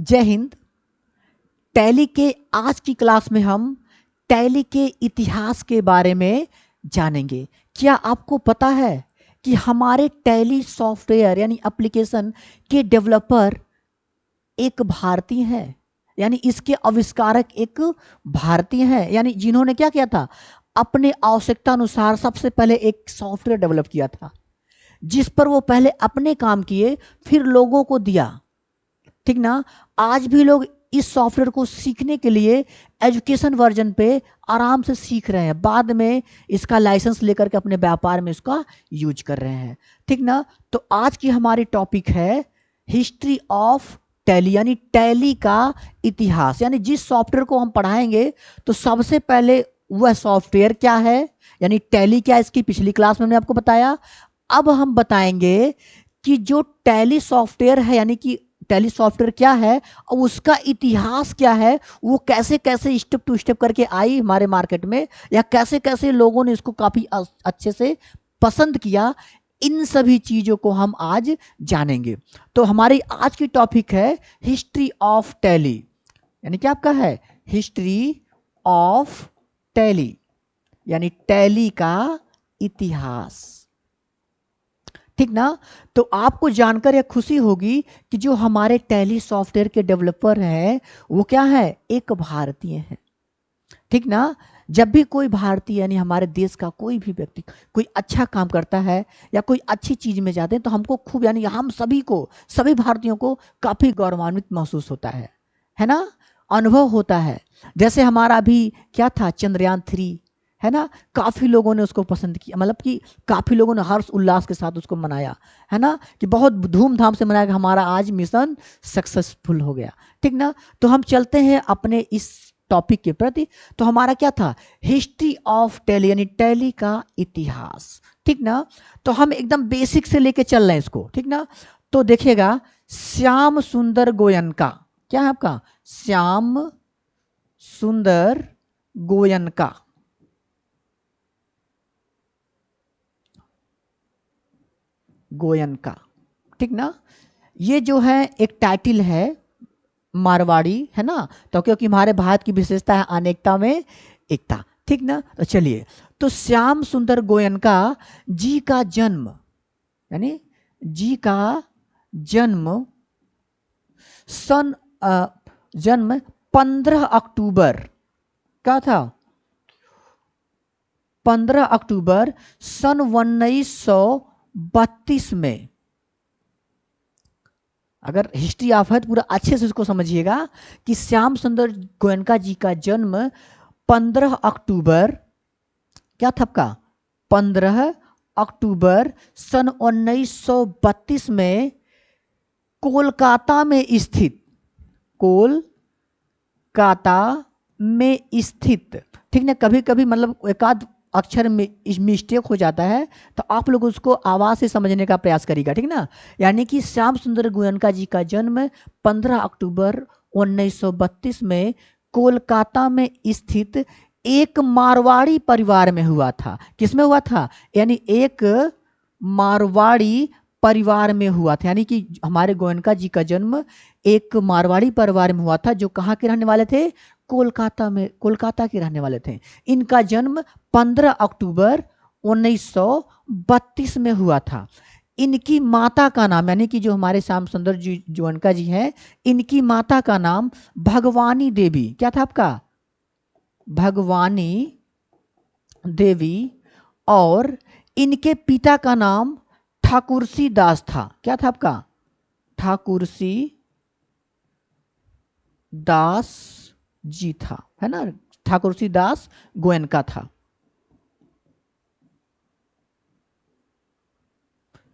जय हिंद। टैली के आज की क्लास में हम टैली के इतिहास के बारे में जानेंगे। क्या आपको पता है कि हमारे टैली सॉफ्टवेयर यानी एप्लीकेशन के डेवलपर एक भारतीय है, यानी इसके आविष्कारक एक भारतीय है, यानी जिन्होंने क्या किया था, अपने आवश्यकता अनुसार सबसे पहले एक सॉफ्टवेयर डेवलप किया था, जिस पर वो पहले अपने काम किए फिर लोगों को दिया। ठीक ना। आज भी लोग इस सॉफ्टवेयर को सीखने के लिए एजुकेशन वर्जन पे आराम से सीख रहे हैं, बाद में इसका लाइसेंस लेकर के अपने व्यापार में इसका यूज कर रहे हैं। ठीक ना। तो आज की हमारी टॉपिक है हिस्ट्री ऑफ टैली, यानी टैली का इतिहास। यानी जिस सॉफ्टवेयर को हम पढ़ाएंगे तो सबसे पहले वह सॉफ्टवेयर क्या है, यानी टैली क्या है, इसकी पिछली क्लास में हमने आपको बताया। अब हम बताएंगे कि जो टैली सॉफ्टवेयर है, यानी कि टैली सॉफ्टवेयर क्या है और उसका इतिहास क्या है, वो कैसे कैसे स्टेप टू स्टेप करके आई हमारे मार्केट में, या कैसे कैसे लोगों ने इसको काफी अच्छे से पसंद किया। इन सभी चीजों को हम आज जानेंगे। तो हमारी आज की टॉपिक है हिस्ट्री ऑफ टैली, यानी क्या आपका है, हिस्ट्री ऑफ टैली, यानी टैली का इतिहास। ठीक ना। तो आपको जानकर यह खुशी होगी कि जो हमारे टैली सॉफ्टवेयर के डेवलपर हैं वो क्या है, एक भारतीय है। ठीक ना। जब भी कोई भारतीय यानी हमारे देश का कोई भी व्यक्ति कोई अच्छा काम करता है या कोई अच्छी चीज में जाते हैं तो हमको खूब, यानी हम सभी को, सभी भारतीयों को काफी गौरवान्वित महसूस होता है ना, अनुभव होता है। जैसे हमारा अभी क्या था, चंद्रयान 3, है ना, काफी लोगों ने उसको पसंद किया, मतलब कि काफी लोगों ने हर्ष उल्लास के साथ उसको मनाया, है ना, कि बहुत धूमधाम से मनाया कि हमारा आज मिशन सक्सेसफुल हो गया। ठीक ना। तो हम चलते हैं अपने इस टॉपिक के प्रति। तो हमारा क्या था, हिस्ट्री ऑफ टैली, यानी टैली का इतिहास। ठीक ना। तो हम एकदम बेसिक से लेके चल रहे हैं इसको। ठीक ना। तो देखिएगा, श्याम सुंदर गोयनका, क्या है आपका, श्याम सुंदर गोयनका, गोयनका। ठीक ना। ये जो है एक टाइटल है मारवाड़ी, है ना, तो क्योंकि हमारे भारत की विशेषता है अनेकता में एकता। ठीक ना। तो चलिए, तो श्याम सुंदर गोयनका जी का जन्म, यानी जी का जन्म सन जन्म 15 अक्टूबर, क्या था, 15 अक्टूबर सन 1932 में। अगर हिस्ट्री ऑफ है तो पूरा अच्छे से उसको समझिएगा कि श्याम सुंदर गोयनका जी का जन्म 15 अक्टूबर, क्या था आपका, 15 अक्टूबर सन 1932 में कोलकाता में स्थित, कोलकाता में स्थित। ठीक ना। कभी कभी मतलब एकाध अक्षर में मिस्टेक हो जाता है तो आप लोग उसको आवाज से समझने का प्रयास करिएगा। ठीक ना। यानी कि श्याम सुंदर गोयनका जी का जन्म 15 अक्टूबर 1932 में कोलकाता में स्थित एक मारवाड़ी परिवार में हुआ था। किसमें हुआ था, यानी एक मारवाड़ी परिवार में हुआ था, यानी कि हमारे गोयनका जी का जन्म एक मारवाड़ी परिवार में हुआ था, जो कहाँ के रहने वाले थे, कोलकाता में, कोलकाता के रहने वाले थे। इनका जन्म 15 अक्टूबर 1932 में हुआ था। इनकी माता का नाम, यानी कि जो हमारे श्याम सुंदर जी गोयनका जी हैं, इनकी माता का नाम भगवानी देवी, क्या था आपका, भगवानी देवी, और इनके पिता का नाम ठाकुरसी दास था। क्या था आपका, ठाकुरसी दास जी था, है ना, ठाकुरसी दास गोयनका था।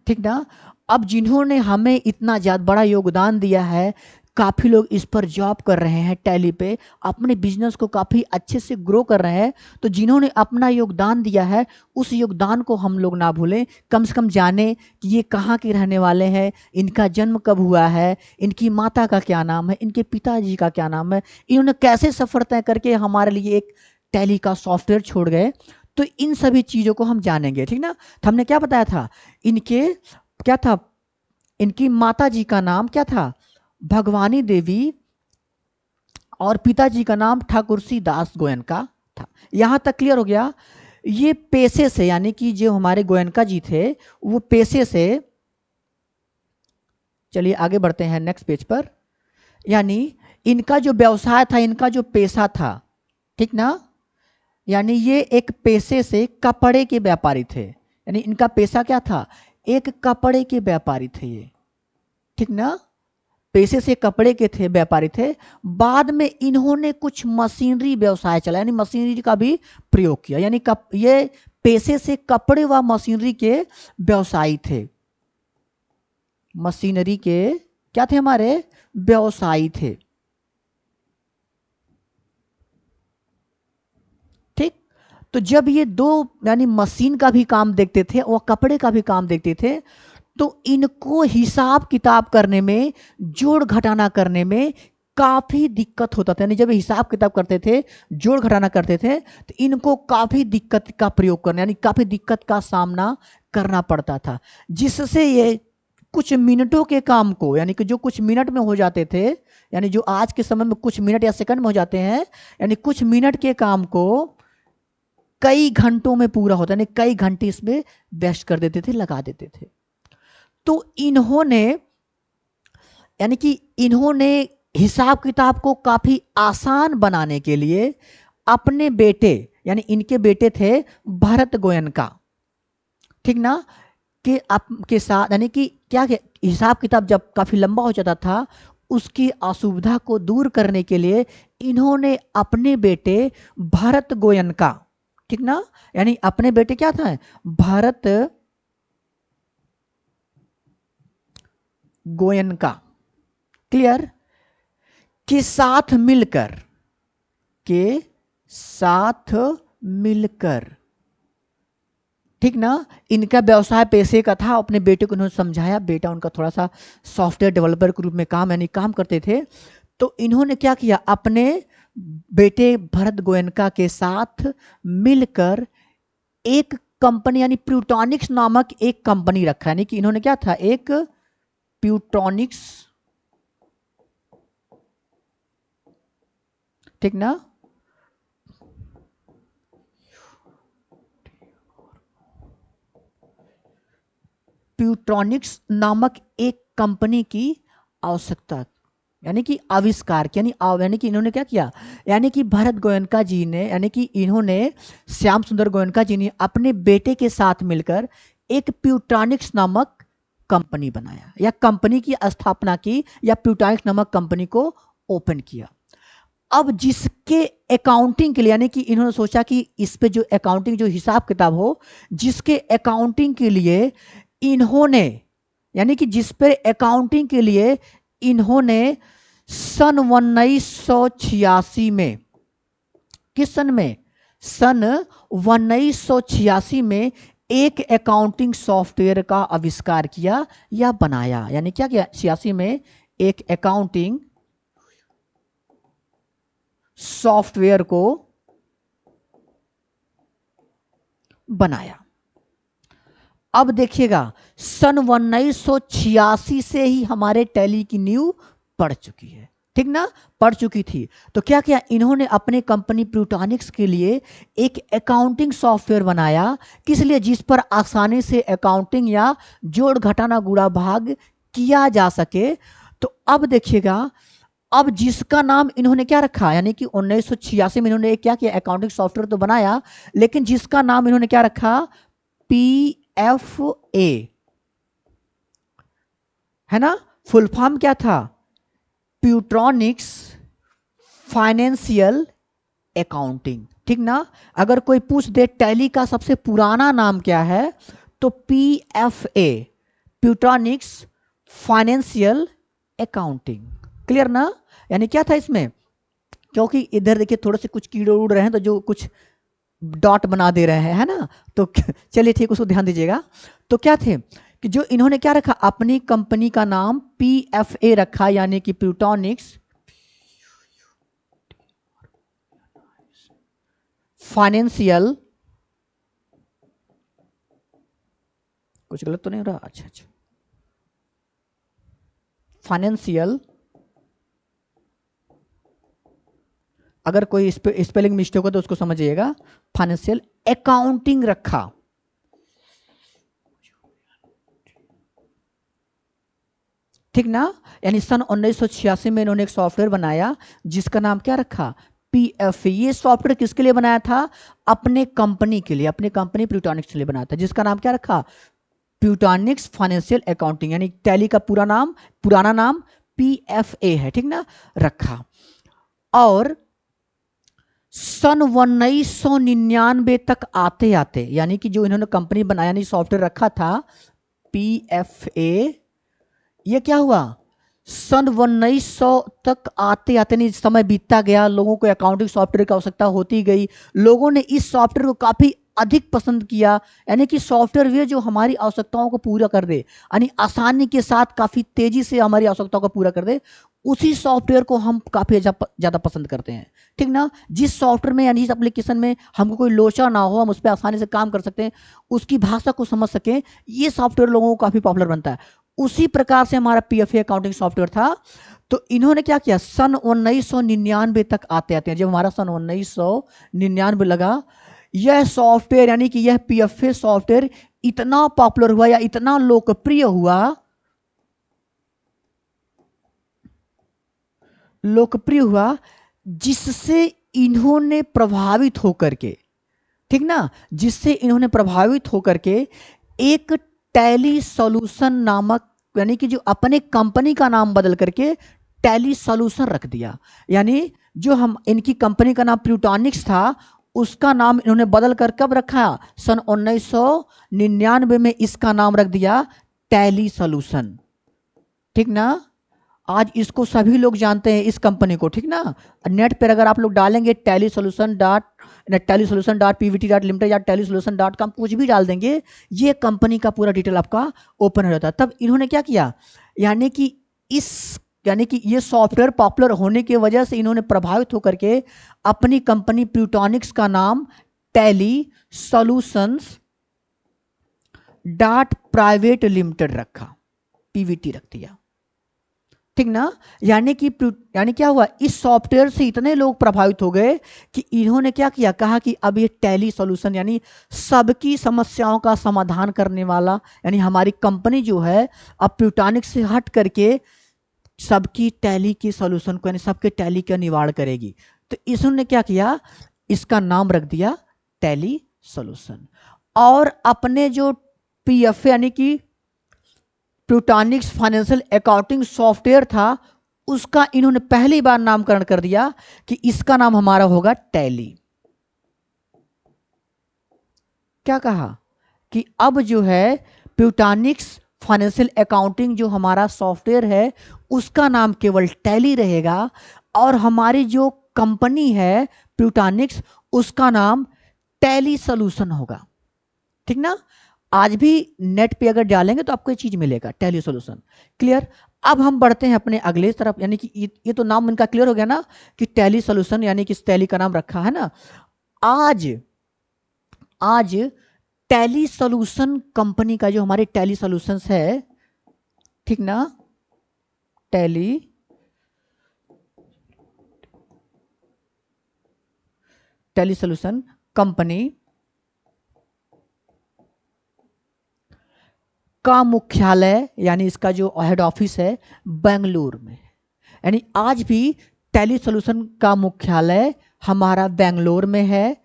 ठीक ना। अब जिन्होंने हमें इतना ज्यादा बड़ा योगदान दिया है, काफी लोग इस पर जॉब कर रहे हैं, टैली पे अपने बिजनेस को काफी अच्छे से ग्रो कर रहे हैं। तो जिन्होंने अपना योगदान दिया है उस योगदान को हम लोग ना भूलें, कम से कम जाने कि ये कहाँ के रहने वाले हैं, इनका जन्म कब हुआ है, इनकी माता का क्या नाम है, इनके पिताजी का क्या नाम है, इन्होंने कैसे सफर तय करके हमारे लिए एक टैली का सॉफ्टवेयर छोड़ गए। तो इन सभी चीजों को हम जानेंगे। ठीक ना। तो हमने क्या बताया था, इनके क्या था, इनकी माता जी का नाम क्या था, भगवानी देवी, और पिताजी का नाम ठाकुरसी दास गोयनका था। यहां तक क्लियर हो गया। ये पेशे से, यानी कि जो हमारे गोयनका जी थे वो पेशे से, चलिए आगे बढ़ते हैं नेक्स्ट पेज पर। यानी इनका जो व्यवसाय था, इनका जो पेशा था, ठीक ना, यानी ये एक पेशे से कपड़े के व्यापारी थे। यानी इनका पेशा क्या था, एक कपड़े के व्यापारी थे ये, ठीक ना, पेशे से कपड़े के थे, व्यापारी थे। बाद में इन्होंने कुछ मशीनरी व्यवसाय चला, यानी मशीनरी का भी प्रयोग किया। यानी ये पेशे से कपड़े व मशीनरी के व्यवसायी थे, मशीनरी के क्या थे, हमारे व्यवसायी थे। ठीक, तो जब ये दो यानी मशीन का भी काम देखते थे और कपड़े का भी काम देखते थे, तो इनको हिसाब किताब करने में, जोड़ घटाना करने में काफी दिक्कत होता था। यानी जब हिसाब किताब करते थे, जोड़ घटाना करते थे, तो इनको काफी दिक्कत का प्रयोग करना, यानी काफी दिक्कत का सामना करना पड़ता था, जिससे ये कुछ मिनटों के काम को, यानी कि जो कुछ मिनट में हो जाते थे, यानी जो आज के समय में कुछ मिनट या सेकंड में हो जाते हैं, यानी कुछ मिनट के काम को कई घंटों में पूरा होता है, यानी कई घंटे इसमें वेस्ट कर देते थे, लगा देते थे। तो इन्होंने, यानी कि इन्होंने हिसाब किताब को काफी आसान बनाने के लिए अपने बेटे, यानी इनके बेटे थे भरत गोयनका, ठीक ना, के साथ, यानी कि क्या हिसाब किताब जब काफी लंबा हो जाता था, उसकी असुविधा को दूर करने के लिए इन्होंने अपने बेटे भरत गोयनका, ठीक ना, यानी अपने बेटे क्या था, भरत गोयनका, क्लियर, के साथ मिलकर, के साथ मिलकर, ठीक ना, इनका व्यवसाय पैसे का था। अपने बेटे को उन्होंने समझाया, बेटा उनका थोड़ा सा सॉफ्टवेयर डेवलपर के रूप में काम, यानी काम करते थे। तो इन्होंने क्या किया, अपने बेटे भरत गोयनका के साथ मिलकर एक कंपनी, यानी प्यूटॉनिक्स नामक एक कंपनी रखा। यानी कि इन्होंने क्या था, एक प्यूटॉनिक्स, ठीक ना, प्यूटॉनिक्स नामक एक कंपनी की आवश्यकता, यानी कि आविष्कार किया, यानी कि इन्होंने क्या किया, यानी कि भरत गोयनका जी ने, यानी कि इन्होंने, श्याम सुंदर गोयनका जी ने अपने बेटे के साथ मिलकर एक प्यूटॉनिक्स नामक कंपनी बनाया, या कंपनी की स्थापना की, या प्यूटॉनिक्स नामक कंपनी को ओपन किया। अब जिसके अकाउंटिंग के लिए, यानी कि इन्होंने सोचा कि इस पे जो अकाउंटिंग, जो हिसाब किताब हो, जिसके अकाउंटिंग के लिए इन्होंने, यानी कि जिस पे अकाउंटिंग के लिए इन्होंने सन 1986 में, किस सन में, सन 1986 में एक अकाउंटिंग सॉफ्टवेयर का आविष्कार किया या बनाया। यानी क्या किया, 86 में एक अकाउंटिंग सॉफ्टवेयर को बनाया। अब देखिएगा, सन 1986 से ही हमारे टैली की नींव पड़ चुकी है, ठीक ना, पड़ चुकी थी। तो क्या किया इन्होंने, अपने कंपनी प्यूटॉनिक्स के लिए एक अकाउंटिंग सॉफ्टवेयर बनाया, किस लिए, जिस पर आसानी से अकाउंटिंग या जोड़ घटाना गुणा भाग किया जा सके। तो अब देखिएगा, अब जिसका नाम इन्होंने क्या रखा, यानी कि 1986 में इन्होंने क्या किया, अकाउंटिंग सॉफ्टवेयर तो बनाया, लेकिन जिसका नाम इन्होंने क्या रखा, PFA, है ना, फुल फॉर्म क्या था, प्यूट्रॉनिक्स फाइनेंशियल अकाउंटिंग, ठीक ना। अगर कोई पूछ दे टैली का सबसे पुराना नाम क्या है, तो PFA, प्यूट्रॉनिक्स फाइनेंशियल अकाउंटिंग, क्लियर ना। यानी क्या था इसमें, क्योंकि इधर देखिए थोड़े से कुछ कीड़े उड़ रहे हैं, तो जो कुछ डॉट बना दे रहे हैं, है ना, तो चलिए ठीक, उसको ध्यान दीजिएगा। तो क्या थे कि जो इन्होंने क्या रखा, अपनी कंपनी का नाम PFA रखा, यानी कि प्यूटॉनिक्स फाइनेंशियल, कुछ गलत तो नहीं हो रहा, अच्छा अच्छा, फाइनेंशियल अगर कोई स्पेलिंग मिस्टेक हो तो उसको समझिएगा। फाइनेंशियल अकाउंटिंग रखा, ठीक ना। यानी सन 1986 में इन्होंने एक सॉफ्टवेयर बनाया जिसका नाम क्या रखा, पीएफए। ये सॉफ्टवेयर किसके लिए बनाया था, अपने कंपनी के लिए, अपनी कंपनी प्यूटॉनिक्स के लिए बनाया था, जिसका नाम क्या रखा, प्यूटॉनिक्स फाइनेंशियल अकाउंटिंग, यानी टैली का पूरा नाम, पुराना नाम पीएफए है, ठीक ना, रखा। और सन 1999 तक आते आते, यानी कि जो इन्होंने कंपनी बनाया, नहीं सॉफ्टवेयर रखा था पीएफए, ये क्या हुआ, सन 1900 तक आते आते नहीं समय बीतता गया, लोगों को अकाउंटिंग सॉफ्टवेयर की आवश्यकता होती गई, लोगों ने इस सॉफ्टवेयर को काफी अधिक पसंद किया, यानी कि सॉफ्टवेयर वे जो हमारी आवश्यकताओं को पूरा कर दे, यानी आसानी के साथ काफी तेजी से हमारी आवश्यकताओं को पूरा कर दे, उसी सॉफ्टवेयर को हम काफी ज्यादा पसंद करते हैं, ठीक ना। जिस सॉफ्टवेयर में यानी इस एप्लीकेशन में हमको कोई लोचा ना हो, हम उस पर आसानी से काम कर सकते हैं, उसकी भाषा को समझ सकें, ये सॉफ्टवेयर लोगों को काफी पॉपुलर बनता है। उसी प्रकार से हमारा पीएफए अकाउंटिंग सॉफ्टवेयर था। तो इन्होंने क्या किया, सन 1999 तक आते आते हैं, जब हमारा सन 1999 लगा, यह सॉफ्टवेयर यानी कि यह पीएफए सॉफ्टवेयर इतना पॉपुलर हुआ या इतना लोकप्रिय हुआ, जिससे इन्होंने प्रभावित होकर के, ठीक ना, जिससे इन्होंने प्रभावित होकर के एक टैली सॉल्यूशन नामक, यानी कि जो अपने कंपनी का नाम बदल करके टैली सॉल्यूशन रख दिया। यानी जो हम इनकी कंपनी का नाम प्यूटॉनिक्स था, उसका नाम इन्होंने बदल कर कब रखा, सन 1999 में इसका नाम रख दिया टैली सॉल्यूशन, ठीक ना। आज इसको सभी लोग जानते हैं इस कंपनी को, ठीक ना। नेट पर अगर आप लोग डालेंगे tellysolution.pvt.limited या tellysolution.com कुछ भी डाल देंगे, ये कंपनी का पूरा डिटेल आपका ओपन हो जाता है। तब इन्होंने क्या किया, यानी कि ये सॉफ्टवेयर पॉपुलर होने की वजह से इन्होंने प्रभावित होकर के अपनी कंपनी प्यूटॉनिक्स का नाम tally solutions dot private limited रखा, पीवीटी रख दिया, ठीक ना। यानी क्या हुआ, इस सॉफ्टवेयर से इतने लोग प्रभावित हो गए कि इन्होंने क्या किया, कहा कि अब ये टैली सॉल्यूशन यानी सबकी समस्याओं का समाधान करने वाला, यानी हमारी कंपनी जो है अब प्यूटॉनिक्स से हट करके सबकी टैली की सॉल्यूशन को, यानी सबके टैली का निवारण करेगी। तो इन्होंने क्या किया, इसका नाम रख दिया टैली सॉल्यूशन। और अपने जो पीएफए यानी कि प्यूटॉनिक्स फाइनेंशियल अकाउंटिंग सॉफ्टवेयर था, उसका इन्होंने पहली बार नामकरण कर दिया कि इसका नाम हमारा होगा टैली। क्या कहा कि अब जो है प्यूटॉनिक्स फाइनेंशियल अकाउंटिंग जो हमारा सॉफ्टवेयर है, उसका नाम केवल टैली रहेगा, और हमारी जो कंपनी है प्यूटॉनिक्स, उसका नाम टैली सॉल्यूशन होगा, ठीक ना। आज भी नेट पे अगर डालेंगे तो आपको ये चीज मिलेगा, टैली सॉल्यूशन। क्लियर। अब हम बढ़ते हैं अपने अगले तरफ, यानी कि ये तो नाम इनका क्लियर हो गया ना कि टैली सॉल्यूशन, यानी कि इस टैली का नाम रखा है ना। आज टैली सॉल्यूशन कंपनी का जो हमारे टैली सॉल्यूशंस है, ठीक ना, टैली सॉल्यूशन कंपनी का मुख्यालय, यानी इसका जो हेड ऑफिस है बेंगलुरु में, यानी आज भी टैली सॉल्यूशन का मुख्यालय हमारा बेंगलोर में है,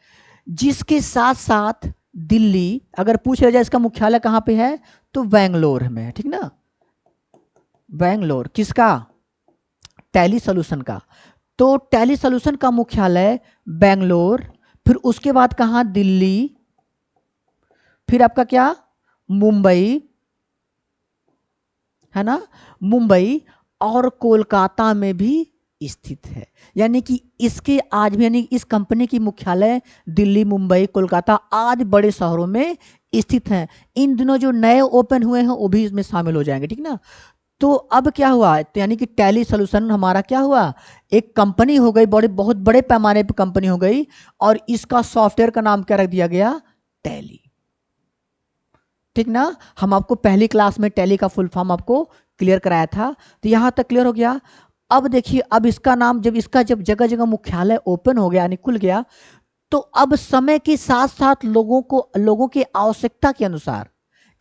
जिसके साथ साथ दिल्ली, अगर पूछ लिया जाए इसका मुख्यालय कहां पे है तो बेंगलोर में है, ठीक ना। बेंगलोर किसका, टैली सॉल्यूशन का। तो टैली सॉल्यूशन का मुख्यालय बेंगलोर, फिर उसके बाद कहां, दिल्ली, फिर आपका क्या, मुंबई, है ना, मुंबई और कोलकाता में भी स्थित है। यानी कि इसके आज भी, यानी इस कंपनी की मुख्यालय दिल्ली, मुंबई, कोलकाता आदि बड़े शहरों में स्थित हैं। इन दिनों जो नए ओपन हुए हैं वो भी इसमें शामिल हो जाएंगे, ठीक ना। तो अब क्या हुआ, तो यानी कि टैली सॉल्यूशन हमारा क्या हुआ, एक कंपनी हो गई, बहुत बड़े पैमाने पर कंपनी हो गई, और इसका सॉफ्टवेयर का नाम क्या रख दिया गया, टैली, ठीक ना। हम आपको पहली क्लास में टैली का फुल फॉर्म आपको क्लियर कराया था, तो यहां तक क्लियर हो गया। अब देखिए, अब इसका नाम जब जगह जगह मुख्यालय ओपन हो गया यानी खुल गया, तो अब समय के साथ साथ लोगों की आवश्यकता के अनुसार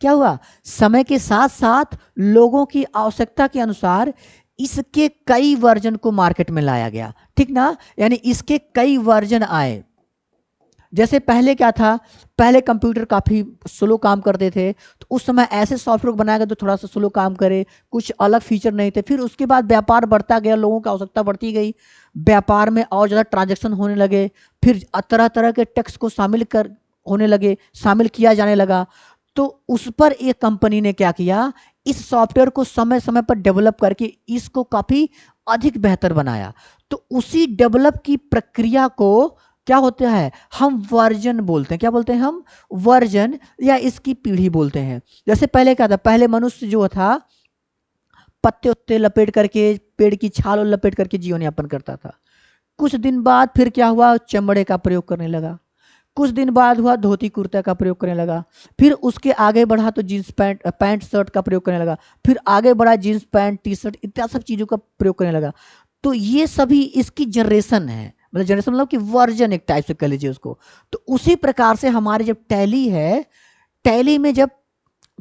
क्या हुआ, समय के साथ साथ लोगों की आवश्यकता के अनुसार इसके कई वर्जन को मार्केट में लाया गया, ठीक ना। यानी इसके कई वर्जन आए। जैसे पहले क्या था, पहले कंप्यूटर काफ़ी स्लो काम करते थे, तो उस समय ऐसे सॉफ्टवेयर बनाया गया तो थोड़ा सा स्लो काम करे, कुछ अलग फीचर नहीं थे। फिर उसके बाद व्यापार बढ़ता गया, लोगों की आवश्यकता बढ़ती गई, व्यापार में और ज़्यादा ट्रांजेक्शन होने लगे, फिर तरह तरह के टैक्स को शामिल किया जाने लगा। तो उस पर एक कंपनी ने क्या किया, इस सॉफ्टवेयर को समय समय पर डेवलप करके इसको काफ़ी अधिक बेहतर बनाया। तो उसी डेवलप की प्रक्रिया को क्या होता है, हम वर्जन बोलते हैं। क्या बोलते हैं हम, वर्जन या इसकी पीढ़ी बोलते हैं। जैसे पहले क्या था, पहले मनुष्य जो था पत्ते उत्ते लपेट करके, पेड़ की छाल और लपेट करके जीवन यापन करता था। कुछ दिन बाद फिर क्या हुआ, चमड़े का प्रयोग करने लगा। कुछ दिन बाद हुआ धोती कुर्ता का प्रयोग करने लगा। फिर उसके आगे बढ़ा तो जीन्स पैंट शर्ट का प्रयोग करने लगा। फिर आगे बढ़ा जीन्स पैंट टी शर्ट इत्यादि सब चीज़ों का प्रयोग करने लगा। तो ये सभी इसकी जनरेशन है, मतलब जनरेशन मतलब कि वर्जन एक टाइप से कह लीजिए उसको। तो उसी प्रकार से हमारे जब टैली है, टैली में जब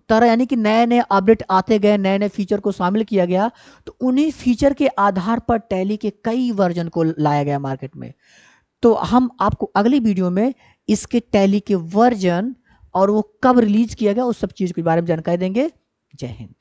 तरह यानी कि नए नए अपडेट आते गए, नए नए फीचर को शामिल किया गया, तो उन्हीं फीचर के आधार पर टैली के कई वर्जन को लाया गया मार्केट में। तो हम आपको अगली वीडियो में इसके टैली के वर्जन और वो कब रिलीज किया गया उस सब चीज़ के बारे में जानकारी देंगे। जय हिंद।